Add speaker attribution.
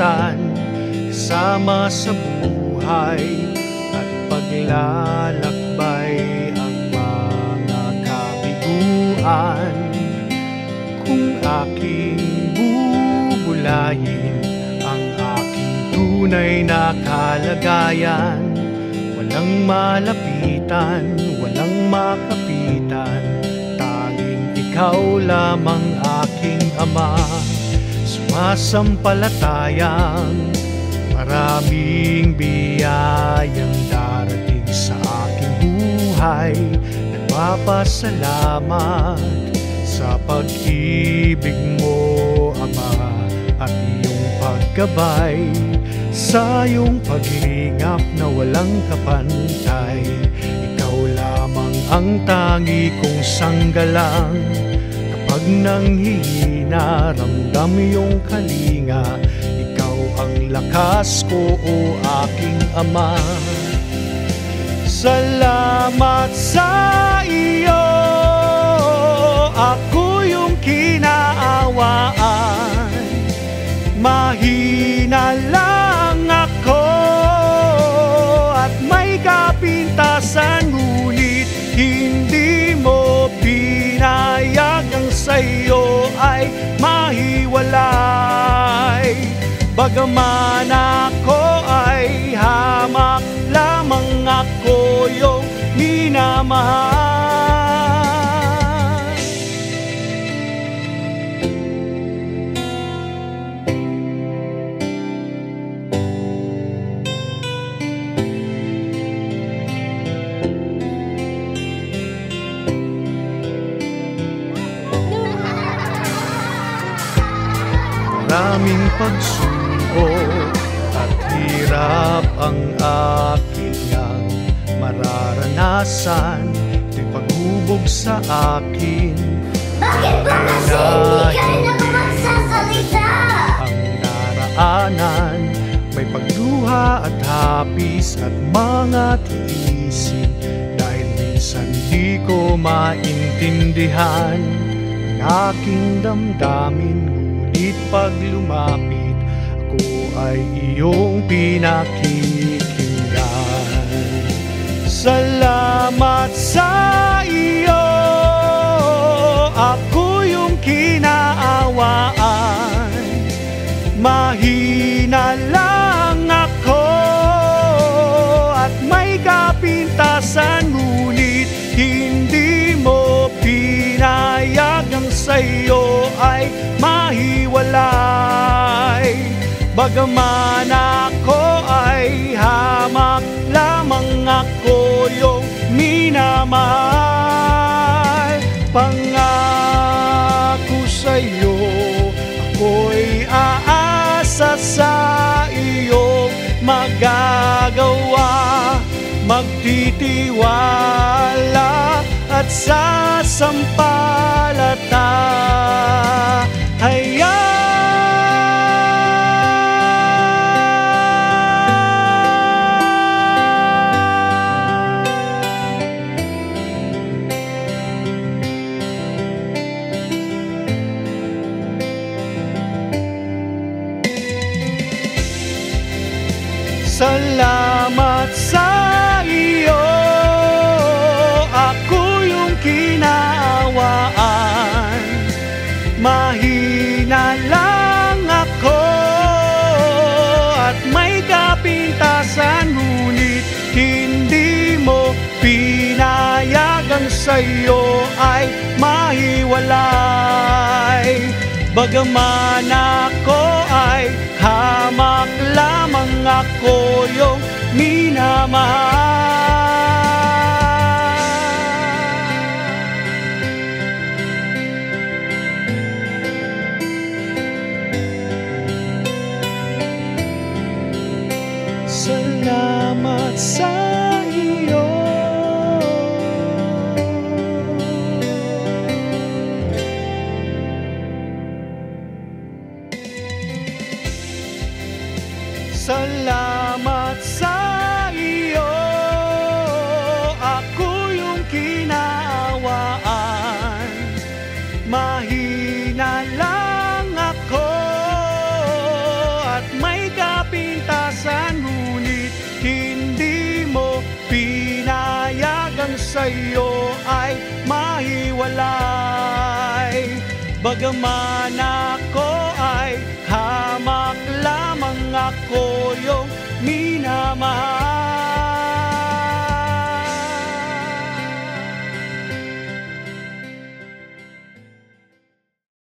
Speaker 1: makamtan, kasama sa buhay at paglalakbay ang mga kabiguan. Kung aking bubulayin ang aking tunay na kalagayan, walang malapitan, walang makapitan, tanging ikaw lamang aking Ama. Sumasampalatayang maraming biyayang darating sa aking buhay. Nagpapasalamat sa pag-ibig mo, Ama, at iyong paggabay, sa iyong paglingap na walang kapantay. Ikaw lamang ang tangi kong sanggalang. Kapag nanghihina, ramdam iyong kalinga. Ikaw ang lakas ko, o aking Ama. Salamat sa iyo, ako yung kinaawaan. Mahina lang ako at may kapintasan, ngunit hindi mo pinayag ang sa'yo ay mahiwalay. Bagaman ako ay hamak, lamang ako yung minamahal. Maraming pagsubok at hirap ang aking mararanasan. Ito'y paghubog sa akin.
Speaker 2: Bakit ba kasi hindi ka na magsasalita?
Speaker 1: Ang naraanan, may pagluha at hapis at mga tiisin. Dahil minsan di ko maintindihan ang aking damdamin, ngunit pag lumapit, ako ay iyong pinakikinggan. Salamat sa iyo, ako yung kinaawaan. Mahina lang ako at may kapintasan, ngunit hindi mo pinayag ang sa'yo ay mahiwalay. Bagaman ako ay hamak, lamang ako yung minamahal. Pangako sa'yo, ako'y aasa sa iyong magagawa. Magtitiwala at sasampalataya. Salamat sa iyo, ako yung kinaawaan. Mahina lang ako at may kapintasan, ngunit hindi mo pinayag ang sa'yo ay mahiwalay. Bagaman ako ay hamak, lamang ako yung minamahal. Salamat sa iyo. Salamat sa iyo, ako yung kinaawaan. Mahina lang ako at may sa'yo ay mahiwalay. Bagaman ako ay hamak lamang, ako yung minamahal.